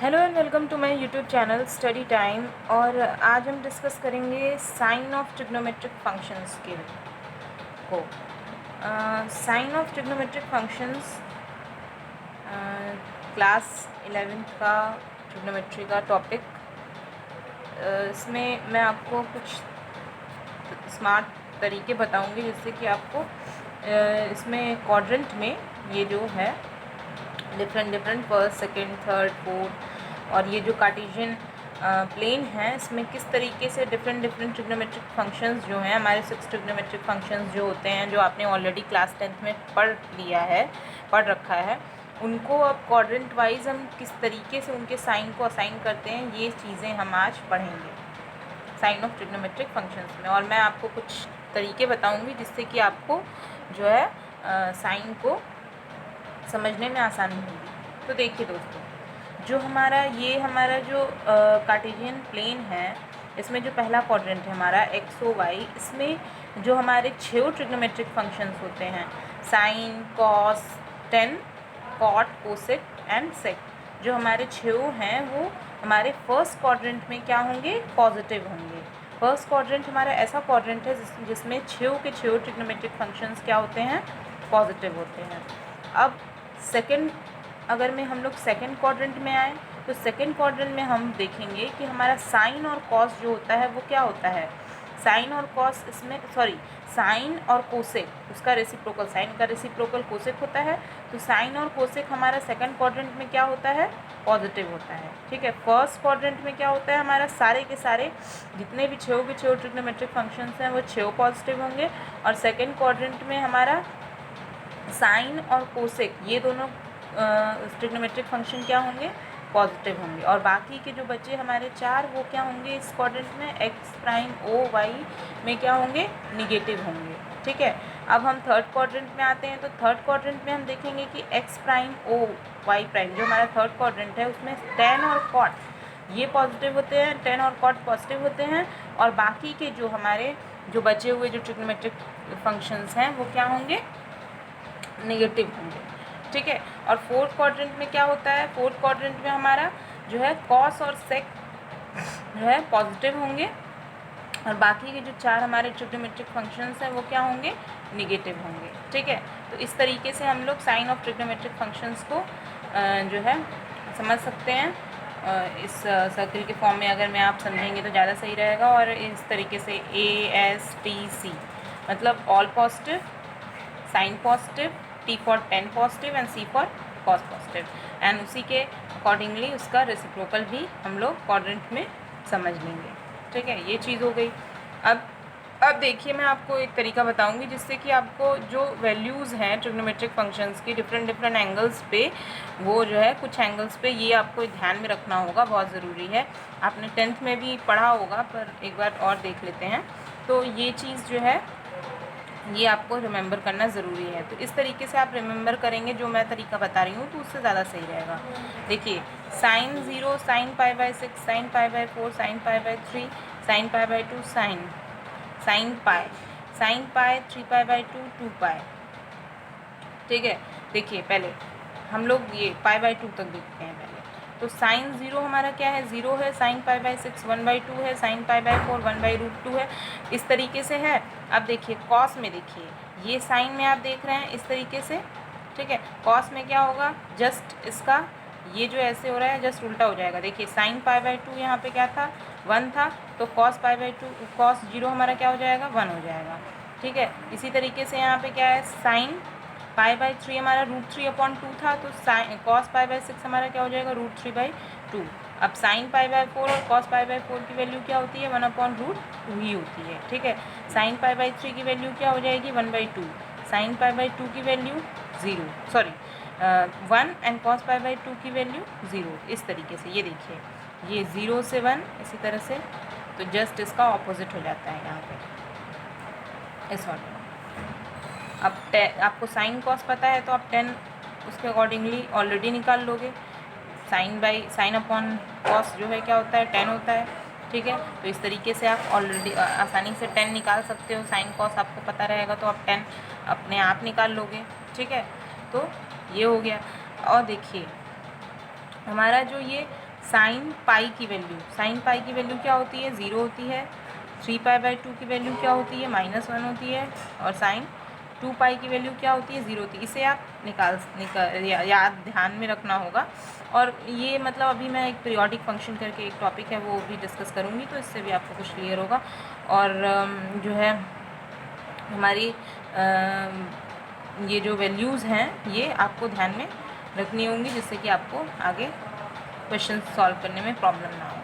Hello and welcome to my YouTube channel study time. और आज हम डिस्कस करेंगे साइन ऑफ ट्रिग्नोमेट्रिक फंक्शंस को। Sine of trigonometric functions class 11th का trigonometry का टॉपिक। इसमें मैं आपको कुछ स्मार्ट तरीके बताऊंगी जिससे कि आपको इसमें क्वाड्रेंट में ये जो है different first second third fourth और ये जो कार्टेशियन प्लेन है इसमें किस तरीके से डिफरेंट ट्रिग्नोमेट्रिक फंक्शंस जो हैं, हमारे 6 ट्रिग्नोमेट्रिक फंक्शंस जो होते हैं, जो आपने ऑलरेडी क्लास 10th में पढ़ रखा है, उनको अब क्वाड्रेंट वाइज हम किस तरीके से उनके साइन को असाइन करते हैं, ये चीज़ें हम आज पढ़ेंगे साइन ऑफ ट्रिग्नोमेट्रिक फंक्शंस में। और मैं आपको कुछ तरीके बताऊंगी जिससे कि आपको जो है साइन को समझने में आसानी होगी। तो देखिए दोस्तों, जो हमारा जो कार्टेशियन प्लेन है, इसमें जो पहला क्वाड्रेंट है हमारा एक्स ओ वाई, इसमें जो हमारे 6 ट्रिग्नोमेट्रिक फंक्शंस होते हैं, sine, cos, tan, cot, cosec and sec, जो हमारे 6 हैं वो हमारे फर्स्ट क्वाड्रेंट में क्या होंगे? पॉजिटिव होंगे। फर्स्ट क्वाड्रेंट हमारा ऐसा क्वाड्रेंट है जिसमें 6 के 6 ट्रिग्नोमेट्रिक फंक्शंस क्या होते हैं? पॉजिटिव होते हैं। अब सेकंड, अगर में हम लोग सेकंड क्वाड्रेंट में आए तो सेकंड क्वाड्रेंट में हम देखेंगे कि हमारा साइन और कॉस जो होता है वो क्या होता है? साइन और कॉस इसमें साइन और कोसेक, उसका रेसिप्रोकल, साइन का रेसिप्रोकल कोसेक होता है। तो साइन और कोसेक हमारा सेकंड क्वाड्रेंट में क्या होता है? पॉजिटिव होता है। ठीक है। फर्स्ट क्वाड्रेंट में क्या होता है? हमारा सारे के सारे जितने भी 6 के 6 ट्रिग्नोमेट्रिक फंक्शंस हैं वो 6 पॉजिटिव होंगे। और सेकंड क्वाड्रेंट में हमारा साइन और कोसेक, ये दोनों ट्रिग्नोमेट्रिक फंक्शन क्या होंगे? पॉजिटिव होंगे। और बाकी के जो बच्चे हमारे 4 वो क्या होंगे इस क्वाड्रेंट में? एक्स प्राइम ओ वाई में क्या होंगे? निगेटिव होंगे। ठीक है। अब हम थर्ड क्वाड्रेंट में आते हैं तो थर्ड क्वाड्रेंट में हम देखेंगे कि x prime O y prime, जो हमारा थर्ड क्वाड्रेंट है, उसमें टेन और कॉट ये पॉजिटिव होते हैं, टेन और कॉट पॉजिटिव होते हैं। और बाकी के जो हमारे जो बचे हुए जो ट्रिग्नोमेट्रिक फंक्शंस हैं वो क्या होंगे? नेगेटिव होंगे। ठीक है। और फोर्थ क्वाड्रेंट में क्या होता है? फोर्थ क्वाड्रेंट में हमारा जो है कॉस और सेक जो है पॉजिटिव होंगे। और बाकी के जो 4 हमारे ट्रिग्नोमेट्रिक फंक्शंस हैं वो क्या होंगे? नेगेटिव होंगे। ठीक है। तो इस तरीके से हम लोग साइन ऑफ ट्रिग्नोमेट्रिक फंक्शंस को जो है समझ सकते हैं। इस सर्कल के फॉर्म में अगर मैं आप समझेंगे तो ज़्यादा सही रहेगा। और इस तरीके से ASTC मतलब all positive, sine positive, T for 10 positive and C for cos positive, and उसी के अकॉर्डिंगली उसका रेसिप्रोकल भी हम लोग क्वाड्रेंट में समझ लेंगे। ठीक है, ये चीज़ हो गई। अब देखिए, मैं आपको एक तरीका बताऊंगी जिससे कि आपको जो वैल्यूज़ हैं ट्रिग्नोमेट्रिक फंक्शंस की डिफरेंट एंगल्स पे, वो जो है कुछ एंगल्स पे ये आपको ध्यान में रखना होगा, बहुत ज़रूरी है। आपने 10th में भी पढ़ा होगा पर एक बार और देख लेते हैं। तो ये चीज़ जो है ये आपको रिमेंबर करना ज़रूरी है। तो इस तरीके से आप रिमेंबर करेंगे, जो मैं तरीका बता रही हूँ, तो उससे ज़्यादा सही रहेगा। देखिए, sine 0, sine π/6, sine π/4, sine π/3, sine π/2, sine pi, sine pi 3π/2, 2π। ठीक है। देखिए, पहले हम लोग ये π/2 तक देखते हैं। पहले तो साइन 0 हमारा क्या है? 0 है। साइन π/6 1/2 है। साइन π/4 1/√2 है। इस तरीके से है। अब देखिए कॉस में, देखिए ये साइन में आप देख रहे हैं इस तरीके से। ठीक है। कॉस में क्या होगा? जस्ट इसका ये जो ऐसे हो रहा है जस्ट उल्टा हो जाएगा। देखिए साइन π/2 यहाँ पे क्या था? 1 था। तो कॉस π/2, कॉस 0 हमारा क्या हो जाएगा? 1 हो जाएगा। ठीक है। इसी तरीके से यहाँ पे क्या है? साइन π/3 हमारा √3/2 था। तो साइन कॉस π/6 हमारा क्या हो जाएगा? √3/2। अब साइन π/4 और कॉस π/4 की वैल्यू क्या होती है? 1/√2 ही होती है। ठीक है। साइन π/3 की वैल्यू क्या हो जाएगी? 1/2। साइन π/2 की वैल्यू 1 एंड कॉस π/2 की वैल्यू 0। इस तरीके से ये देखिए, ये 0 से 1 इसी तरह से, तो जस्ट इसका ऑपोजिट हो जाता है यहाँ पे इस ऑर्डर। अब आपको साइन कॉस पता है तो आप 10 उसके अकॉर्डिंगली ऑलरेडी निकाल लोगे। साइन अपॉन कॉस जो है क्या होता है? 10 होता है। ठीक है। तो इस तरीके से आप ऑलरेडी आसानी से 10 निकाल सकते हो। साइन कॉस आपको पता रहेगा तो आप 10 अपने आप निकाल लोगे। ठीक है। तो ये हो गया। और देखिए हमारा जो ये साइन पाई की वैल्यू, साइन पाई की वैल्यू क्या होती है, 0 होती है। 3π/2 की वैल्यू क्या होती है, -1 होती है। और साइन 2π की वैल्यू क्या होती है, 0 होती है। इसे आप याद ध्यान में रखना होगा। और ये मतलब अभी मैं एक पीरियोडिक फंक्शन करके एक टॉपिक है वो भी डिस्कस करूँगी, तो इससे भी आपको कुछ क्लियर होगा। और जो है हमारी ये जो वैल्यूज़ हैं ये आपको ध्यान में रखनी होंगी, जिससे कि आपको आगे क्वेश्चन सॉल्व करने में प्रॉब्लम ना हो।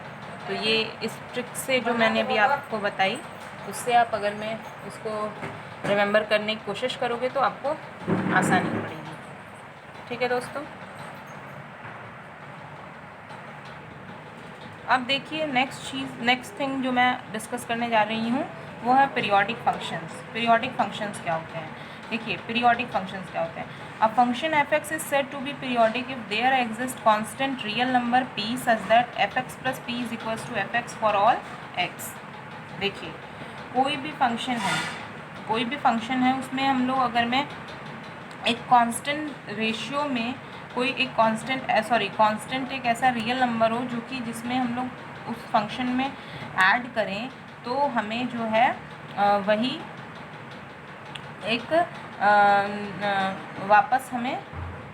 तो ये इस ट्रिक से जो मैंने अभी आपको बताई, उससे आप अगर मैं इसको रिमेंबर करने की कोशिश करोगे तो आपको आसानी पड़ेगी। ठीक है दोस्तों। अब देखिए नेक्स्ट थिंग जो मैं डिस्कस करने जा रही हूँ वो है पीरियोडिक फंक्शंस। पीरियोडिक फंक्शंस क्या होते हैं, देखिए पीरियोडिक फंक्शंस क्या होते हैं। A function f(x) is said to be periodic if there exist constant real number p such that f(x + p is equals to f(x) for all x। देखिए कोई भी फंक्शन है उसमें हम लोग अगर मैं एक कांस्टेंट रेशियो में कोई एक कांस्टेंट एक ऐसा रियल नंबर हो जो कि जिसमें हम लोग उस फंक्शन में ऐड करें तो हमें जो है वही एक वापस हमें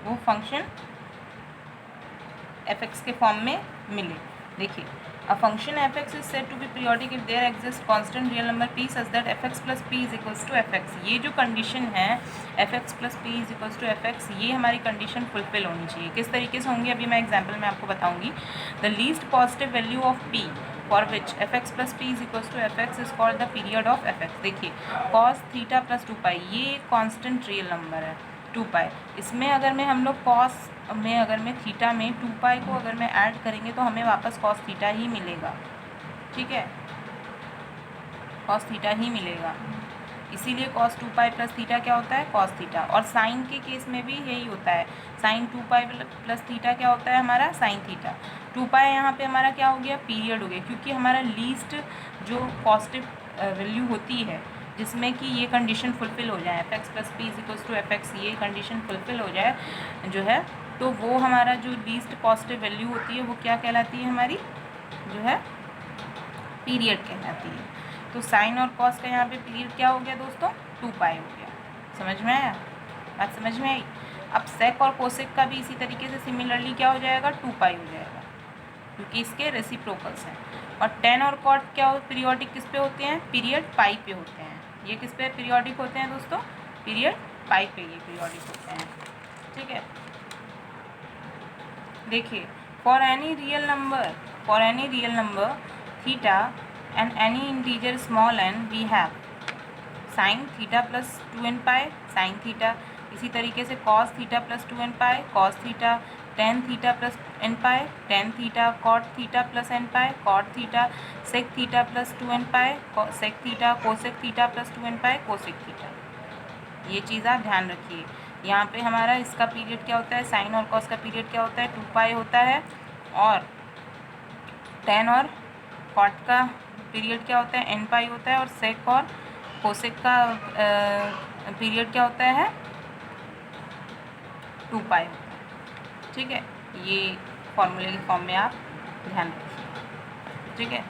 वो फंक्शन f(x) के फॉर्म में मिले। देखिए a function f(x) is said to be periodic if there exist constant real number p such that f(x + p is equals to f(x)। ये जो कंडीशन है f(x + p is equals to f(x), ये हमारी condition fulfil होनी चाहिए। किस तरीके से होंगी अभी मैं एग्जाम्पल में आपको बताऊंगी। The least positive value of p for which f(x + p is equals to f(x) is called the period of f(x)। देखिए cos थीटा + 2π ये कॉन्स्टेंट रियल नंबर है 2π। इसमें अगर मैं हम लोग कॉस में अगर मैं थीटा में 2π को अगर मैं ऐड करेंगे तो हमें वापस cos थीटा ही मिलेगा। ठीक है, cos थीटा ही मिलेगा। इसीलिए cos 2π + थीटा क्या होता है, cos थीटा। और साइन के केस में भी यही होता है, साइन 2π + थीटा क्या होता है हमारा, साइन थीटा। 2π यहाँ पे हमारा क्या हो गया, पीरियड हो गया, क्योंकि हमारा लीस्ट जो पॉजिटिव वैल्यू होती है जिसमें कि ये कंडीशन फुलफिल हो जाए f(x + p is equals to f(x), ये कंडीशन फुलफिल हो जाए जो है, तो वो हमारा जो लीस्ट पॉजिटिव वैल्यू होती है वो क्या कहलाती है, हमारी जो है पीरियड कहलाती है। तो साइन और कॉस का यहाँ पे पीरियड क्या हो गया दोस्तों, 2π हो गया। समझ में आया, बात समझ में आई। अब सेक और कोसेक का भी इसी तरीके से सिमिलरली क्या हो जाएगा, 2π हो जाएगा, क्योंकि इसके रेसिप्रोकल्स हैं। और टेन और कॉट क्या पीरियोडिक किस पे होते हैं, पीरियड पाई पे होते हैं। ये किस पे पीरियोडिक होते हैं दोस्तों, पीरियड पाई पे ये पीरियोडिक होते हैं। ठीक है, देखिए for any real number theta and any integer small n we have sine theta + 2nπ sine theta, इसी तरीके से cos theta + 2nπ cos theta, tan theta + nπ tan theta, cot theta + nπ cot theta, sec theta + 2nπ sec theta, cosec theta + 2nπ cosec theta. ये चीज़ आप ध्यान रखिए। यहाँ पे हमारा इसका पीरियड क्या होता है, साइन और कॉस का पीरियड क्या होता है, 2π होता है। और टेन और कॉट का पीरियड क्या होता है, nπ होता है। और सेक और कोसेक का पीरियड क्या होता है, 2π होता है। ठीक है, ये फॉर्मूले के फॉर्म में आप ध्यान रखिए। ठीक है।